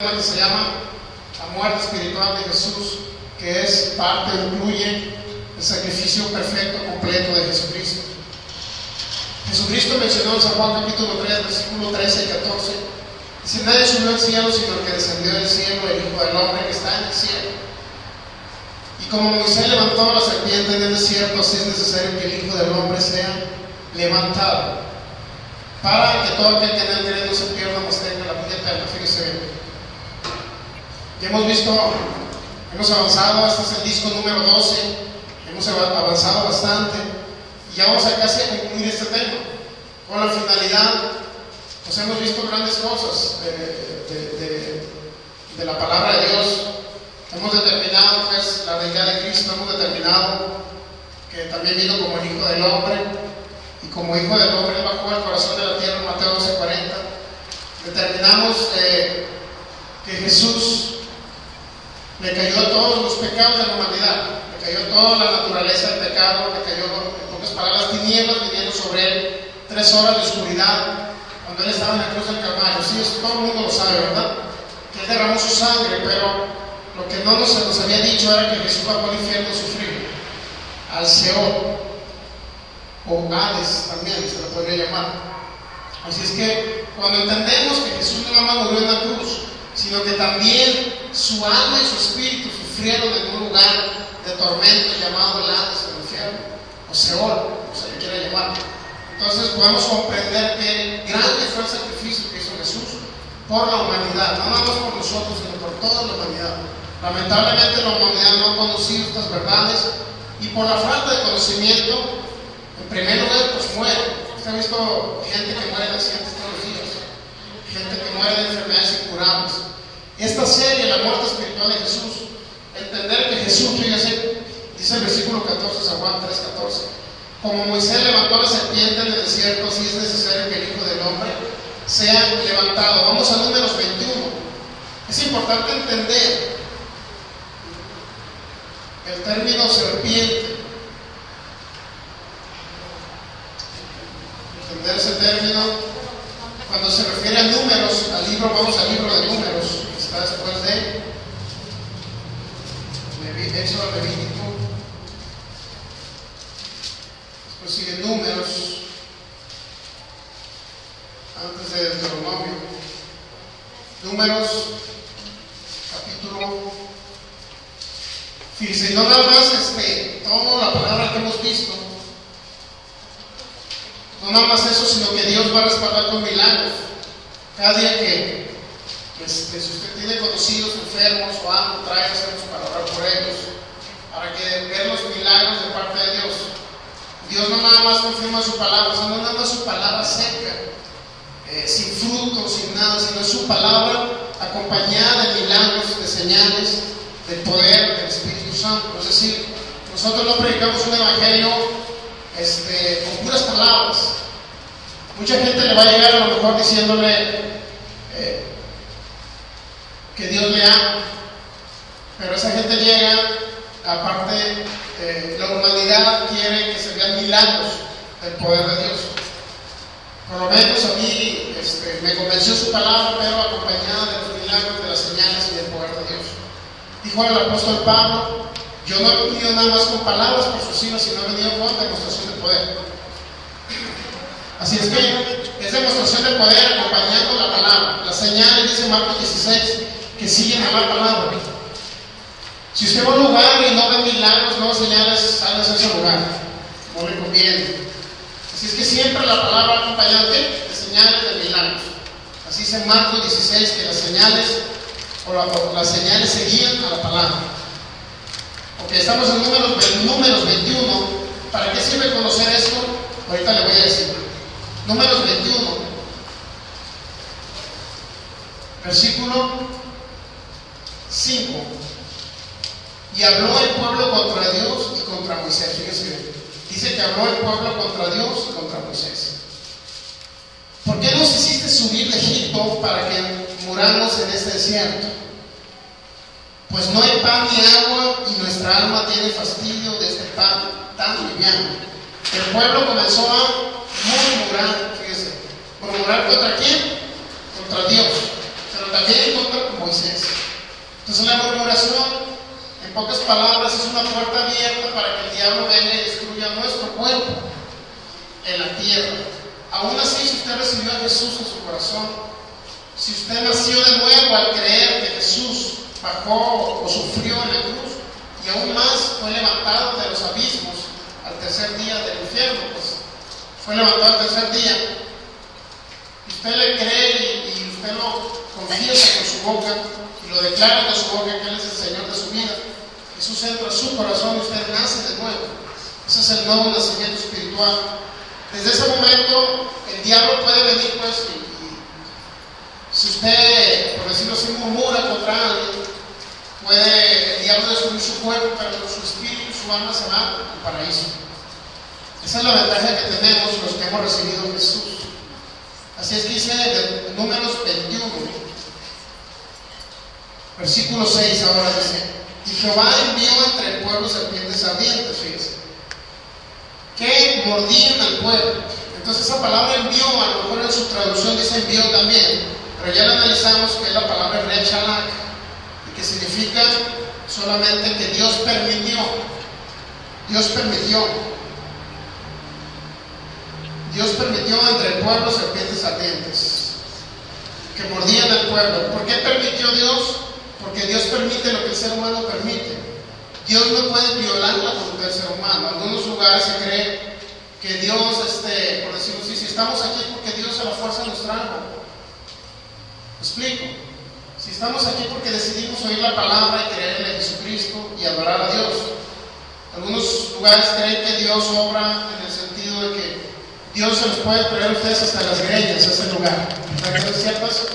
que se llama la muerte espiritual de Jesús, que es parte, incluye el sacrificio perfecto, completo de Jesucristo. Jesucristo mencionó en San Juan capítulo 3, versículo 13 y 14, dice: nadie subió al cielo sino el que descendió del cielo, el Hijo del Hombre que está en el cielo. Y como Moisés levantó la serpiente en el desierto, así es necesario que el Hijo del Hombre sea levantado, para que todo aquel que en él cree no se pierda, mas tenga la vida eterna. Fíjese bien. Ya hemos visto, hemos avanzado, este es el disco número 12, hemos avanzado bastante, y ya vamos a casi a concluir este tema, con la finalidad, pues hemos visto grandes cosas de la palabra de Dios. Hemos determinado pues la deidad de Cristo, hemos determinado que también vino como el Hijo del Hombre, y como Hijo del Hombre él bajó al corazón de la tierra en Mateo 12:40. Determinamos que Jesús le cayó todos los pecados de la humanidad, le cayó toda la naturaleza del pecado, le cayó, en pocas palabras, tinieblas viniendo sobre él, 3 horas de oscuridad cuando él estaba en la cruz del Calvario. Sí, eso todo el mundo lo sabe, ¿verdad? Que él derramó su sangre, pero lo que no nos había dicho era que Jesús bajó al infierno a sufrir, al Seol, o Hades también se lo podría llamar. Así es que cuando entendemos que Jesús no nada más murió en la cruz, sino que también su alma y su espíritu sufrieron en un lugar de tormento llamado el Hades, el infierno, o Seol, como se le quiera llamar. Entonces podemos comprender que grande fue el sacrificio que hizo Jesús por la humanidad, no nada más por nosotros, sino por toda la humanidad. Lamentablemente la humanidad no ha conocido estas verdades, y por la falta de conocimiento, en primer lugar, pues muere. Usted ha visto gente que muere de accidentes todos los días, gente que muere de enfermedades incurables. Esta serie, la muerte espiritual de Jesús, entender que Jesús, fíjese, dice el versículo 14, San Juan 3:14, como Moisés levantó la serpiente en el desierto, así es necesario que el Hijo del Hombre sea levantado. Vamos a Números 21. Es importante entender el término serpiente, entender ese término cuando se refiere a números, al libro, vamos al libro de Números, que está después de Éxodo, Levítico, después sigue Números, antes de Deuteronomio. Números, capítulo, fíjense, no nada más toda la palabra que hemos visto, no nada más eso, sino que Dios va a respaldar con milagros. Cada día que si usted tiene conocidos enfermos o algo, tráigaselos para orar por ellos, para que vean los milagros de parte de Dios. Dios no nada más confirma su palabra, no nada más su palabra seca, sin fruto, sin nada, sino su palabra acompañada de milagros, de señales, del poder del Espíritu Santo. Es decir, nosotros no predicamos un evangelio con puras palabras. Mucha gente le va a llegar a lo mejor diciéndole que Dios le ama, pero esa gente llega, aparte, la humanidad quiere que se vean milagros del poder de Dios. Por lo menos a mí me convenció su palabra, pero acompañada de los milagros, de las señales y del poder de Dios. Dijo el apóstol Pablo: yo no he venido nada más con palabras persuasivas, sino he venido con demostración de poder. Así es que es demostración de poder acompañando la palabra. Las señales, dice Marcos 16, que siguen a la palabra. Si usted va a un lugar y no ve milagros, no señales, sálgase a ese lugar. No le conviene. Así es que siempre la palabra acompañada de señales, de milagros. Así dice Marcos 16, que las señales las señales se guían a la palabra. Ok, estamos en números 21. ¿Para qué sirve conocer esto? Ahorita le voy a decir. Números 21, versículo 5. Y habló el pueblo contra Dios y contra Moisés. Fíjense bien. Dice que habló el pueblo contra Dios y contra Moisés. ¿Por qué nos hiciste subir de Egipto para que muramos en este desierto? Pues no hay pan ni agua, y nuestra alma tiene fastidio de este pan tan liviano. El pueblo comenzó a murmurar, fíjese. ¿Murmurar contra quién? Contra Dios. Pero también en contra con Moisés. Entonces la murmuración, en pocas palabras, es una puerta abierta para que el diablo venga y destruya nuestro cuerpo en la tierra. Aún así, si usted recibió a Jesús en su corazón, si usted nació de nuevo al creer que Jesús bajó o sufrió en la cruz y aún más fue levantado de los abismos al tercer día del infierno, pues fue levantado al tercer día, y usted le cree y usted lo confiesa con su boca y lo declara con su boca que Él es el Señor de su vida, Jesús entra a su corazón y usted nace de nuevo. Ese es el nuevo nacimiento espiritual. Desde ese momento el diablo puede venir, pues, y si usted, por decirlo así, murmura contra alguien, puede el diablo destruir su cuerpo, pero su espíritu, su alma se va al paraíso. Esa es la ventaja que tenemos los que hemos recibido a Jesús. Así es que dice en Números 21, versículo 6, ahora dice: y Jehová envió entre el pueblo serpientes ardientes, fíjense, que mordían al pueblo. Entonces esa palabra envió, a lo mejor en su traducción dice envió también, pero ya la analizamos que es la palabra rechalak, y que significa solamente que Dios permitió. Dios permitió entre el pueblo serpientes ardientes que mordían al pueblo. ¿Por qué permitió Dios? Porque Dios permite lo que el ser humano permite. Dios no puede violar la voluntad del ser humano. En algunos lugares se cree que Dios, por decirlo así, si estamos aquí es porque Dios a la fuerza nos trajo. ¿Me explico? Si estamos aquí porque decidimos oír la palabra y creerle a Jesucristo y adorar a Dios. Algunos lugares creen que Dios obra en el sentido de que Dios se los puede traer a ustedes hasta las greñas a ese lugar. ¿Es cierto eso?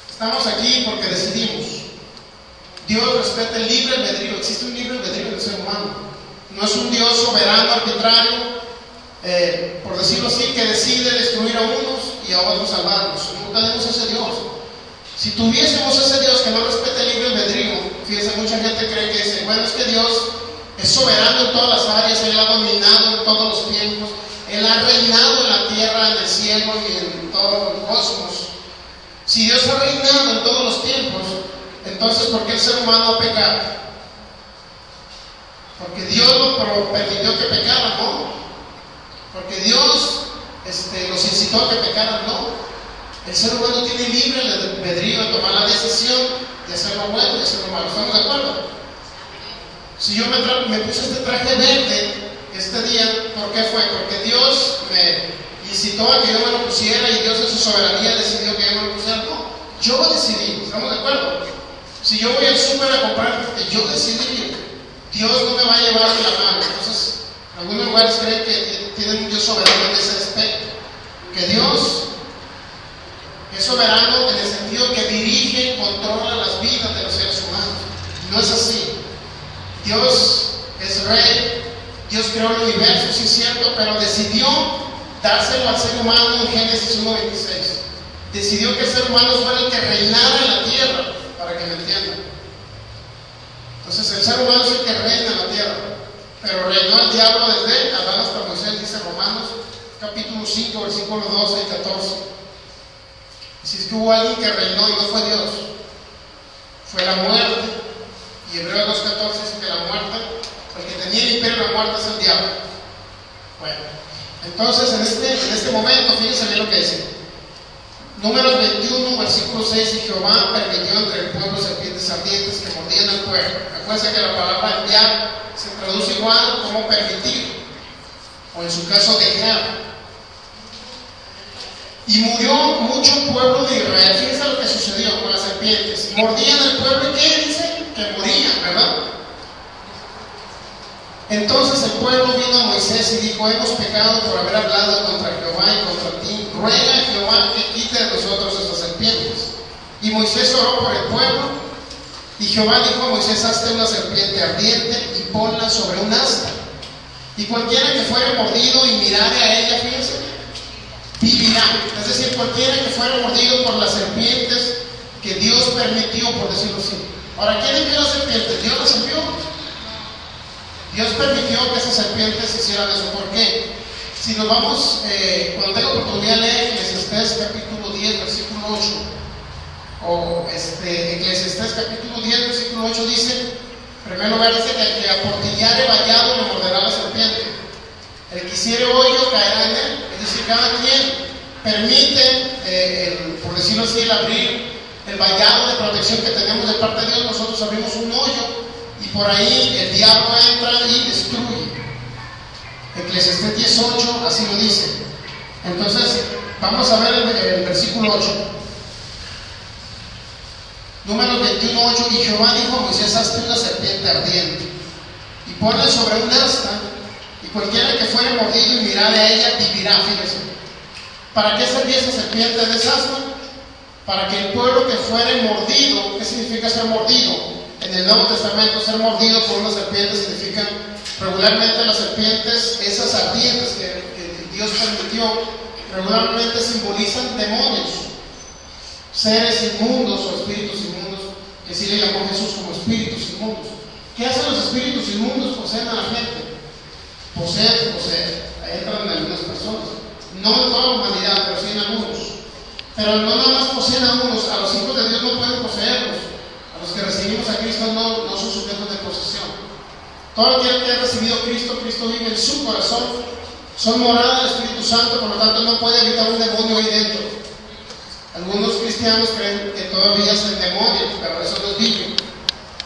Estamos aquí porque decidimos. Dios respeta el libre albedrío. Existe un libre albedrío del ser humano. No es un Dios soberano, arbitrario, por decirlo así, que decide destruir a unos y a otros salvarlos. No tenemos ese Dios. Si tuviésemos ese Dios que no respeta el libre albedrío, fíjense, mucha gente cree que dice, bueno, es que Dios es soberano en todas las áreas, Él ha dominado en todos los tiempos, Él ha reinado en la tierra, en el cielo y en todo el cosmos. Si Dios ha reinado en todos los tiempos, entonces ¿por qué el ser humano ha pecado? Porque Dios lo permitió que pecaran, ¿no? Porque Dios los incitó a que pecaran, ¿no? El ser humano tiene libre albedrío de tomar la decisión de hacer lo bueno y de hacer lo malo. ¿Estamos de acuerdo? Si yo me puse este traje verde este día, ¿por qué fue? Porque Dios me incitó a que yo me lo pusiera y Dios en su soberanía decidió que yo me lo pusiera. No, yo decidí. ¿Estamos de acuerdo? Si yo voy al súper a comprar porque yo decidí, Dios no me va a llevar de la mano. Entonces, en algunos lugares creen que tienen un Dios soberano en ese aspecto. Que Dios es soberano en el sentido que dirige y controla las vidas de los seres humanos. No es así. Dios es rey, Dios creó el universo, sí es cierto, pero decidió dárselo al ser humano en Génesis 1:26. Decidió que el ser humano fuera el que reinara en la tierra, para que me entiendan. Entonces el ser humano es el que reina en la tierra, pero reinó el diablo desde Adán hasta Moisés, dice Romanos capítulo 5, versículos 12 y 14. Si es que hubo alguien que reinó y no fue Dios, fue la muerte. Y Hebreos 2:14 dice que la muerte, el que tenía el imperio de la muerte es el diablo. Bueno, entonces en este momento, fíjense bien lo que dice. Números 21, versículo 6, y Jehová permitió entre el pueblo serpientes ardientes que mordían al pueblo. Acuérdense que la palabra enviar se traduce igual como permitir, o en su caso dejar. Y murió mucho pueblo de Israel. Fíjense lo que sucedió con las serpientes. Mordían al pueblo y ¿qué dice? Que morían, ¿verdad? Entonces el pueblo vino a Moisés y dijo: hemos pecado por haber hablado contra Jehová y contra ti. Ruega a Jehová que quite de nosotros estas serpientes. Y Moisés oró por el pueblo. Y Jehová dijo a Moisés: hazte una serpiente ardiente y ponla sobre un asta. Y cualquiera que fuere mordido y mirare a ella, fíjense, vivirá. Es decir, cualquiera que fuera mordido por las serpientes que Dios permitió, por decirlo así. Ahora, ¿quién envió las serpientes? ¿Dios las envió? Dios permitió que esas serpientes hicieran eso. ¿Por qué? Si nos vamos, cuando tenga oportunidad, leer Eclesiastés capítulo 10, versículo versículo 8. O Eclesiastés capítulo 10, versículo 8 dice, en primer lugar dice que el que aportillare vallado le morderá la serpiente. El que hiciere hoyo caerá en él. Es decir, cada quien permite, por decirlo así, el abrir el vallado de protección que tenemos de parte de Dios. Nosotros abrimos un hoyo y por ahí el diablo entra y destruye. Eclesiastés 18 así lo dice. Entonces vamos a ver el versículo 8. Números 21:8. Y Jehová dijo a Moisés: hazte una serpiente ardiente y ponla sobre un asta, y cualquiera que fuere mordido y mirare a ella vivirá. Fíjense, ¿para qué servía esa serpiente de asno? Para que el pueblo que fuere mordido. ¿Qué significa ser mordido? En el Nuevo Testamento, ser mordido por una serpiente significa, regularmente las serpientes, esas ardientes que Dios permitió, regularmente simbolizan demonios, seres inmundos o espíritus inmundos, que sí le llamó Jesús como espíritus inmundos. ¿Qué hacen los espíritus inmundos? Poseen a la gente. Poseen, entran en algunas personas. No en toda la humanidad, pero sí en algunos. Pero no nada más poseen a unos, a los hijos de Dios no pueden poseerlos. A los que recibimos a Cristo no son sujetos de posesión. Todo aquel que ha recibido a Cristo, Cristo vive en su corazón, son morada del Espíritu Santo, por lo tanto no puede habitar un demonio ahí dentro. Algunos cristianos creen que todavía es el demonio, pero eso no es bíblico.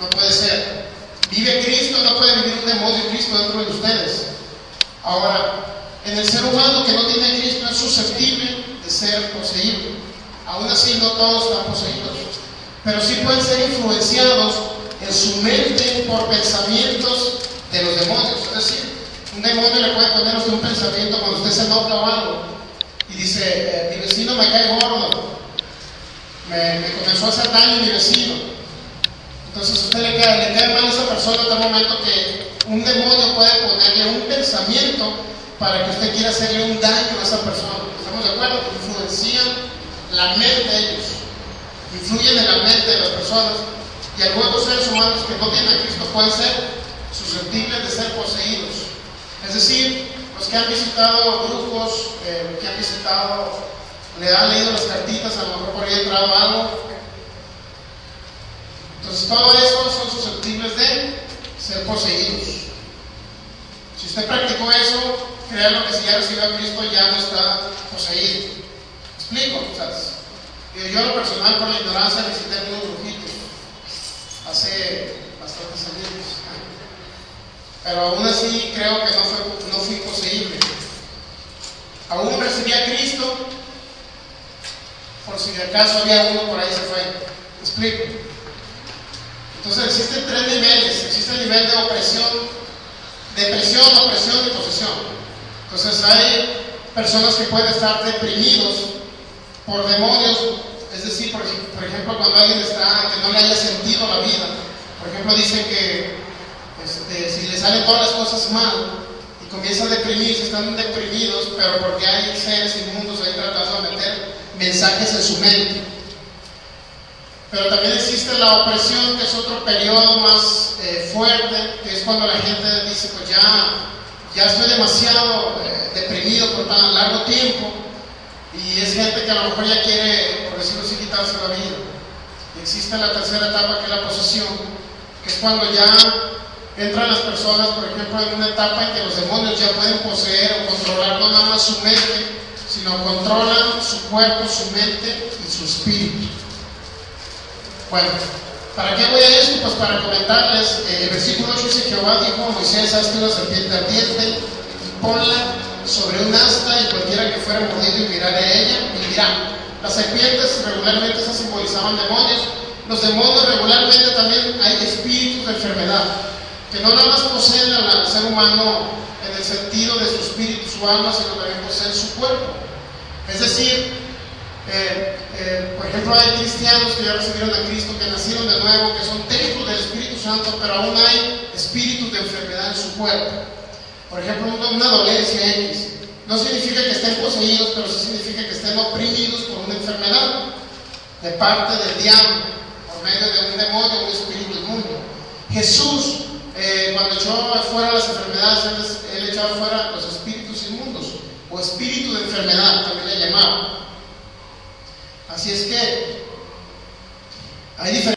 No puede ser. Vive Cristo, no puede vivir un demonio Cristo dentro de ustedes. Ahora, en el ser humano que no tiene a Cristo es susceptible de ser poseído. Aún así no todos están poseídos, pero sí pueden ser influenciados en su mente por pensamientos de los demonios. Es decir, un demonio le puede poner a usted un pensamiento cuando usted se enoja o algo y dice, mi vecino me cae gordo, me comenzó a hacer daño mi vecino. Entonces a usted le cae mal a esa persona en tal momento que un demonio puede ponerle un pensamiento para que usted quiera hacerle un daño a esa persona. ¿Estamos de acuerdo? Influencian la mente de ellos, influyen en la mente de las personas, y algunos seres humanos que no tienen a Cristo pueden ser susceptibles de ser poseídos. Es decir, los que han visitado grupos, que han visitado, le han leído las cartitas, a lo mejor por ahí ha entrado algo. Entonces todo eso son susceptibles de ser poseídos. Si usted practicó eso, créanlo que si ya recibió a Cristo ya no está poseído. ¿Me explico? O sea, yo en lo personal, por la ignorancia, visité algunos grupitos hace bastantes años, pero aún así creo que no fui poseíble. Aún recibí a Cristo, por si de acaso había uno por ahí se fue. ¿Me explico? Entonces existen tres niveles. Existe el nivel de opresión, depresión, opresión y posesión. Entonces hay personas que pueden estar deprimidos por demonios. Es decir, por ejemplo, cuando alguien está, que no le haya sentido la vida, por ejemplo, dicen que si le salen todas las cosas mal y comienzan a deprimirse, están deprimidos, pero porque hay seres inmundos ahí tratando de meter mensajes en su mente. Pero también existe la opresión, que es otro periodo más fuerte, que es cuando la gente dice, pues ya estoy demasiado deprimido por tan largo tiempo. Y es gente que a lo mejor ya quiere, por decirlo así, quitarse la vida. Y existe la tercera etapa, que es la posesión, que es cuando ya entran las personas, por ejemplo, en una etapa en que los demonios ya pueden poseer o controlar no nada más su mente, sino controlan su cuerpo, su mente y su espíritu. Bueno, ¿para qué voy a esto? Pues para comentarles, el versículo 8 dice: Jehová dijo a Moisés: hazte una serpiente ardiente y ponla sobre un asta, y cualquiera que fuera mordido y mirare a ella, vivirá. Las serpientes regularmente se simbolizaban demonios. Los demonios regularmente también hay espíritus de enfermedad, que no nada más poseen al ser humano en el sentido de su espíritu, su alma, sino también poseen su cuerpo. Es decir, por ejemplo, hay cristianos que ya recibieron a Cristo, que nacieron de nuevo, que son templos del Espíritu Santo, pero aún hay espíritus de enfermedad en su cuerpo. Por ejemplo, una dolencia X no significa que estén poseídos, pero sí significa que estén oprimidos por una enfermedad de parte del diablo, por medio de un demonio, un espíritu inmundo. Jesús, cuando echó fuera las enfermedades, él echaba fuera los espíritus inmundos, o espíritu de enfermedad, también le llamaba. Así es que hay diferentes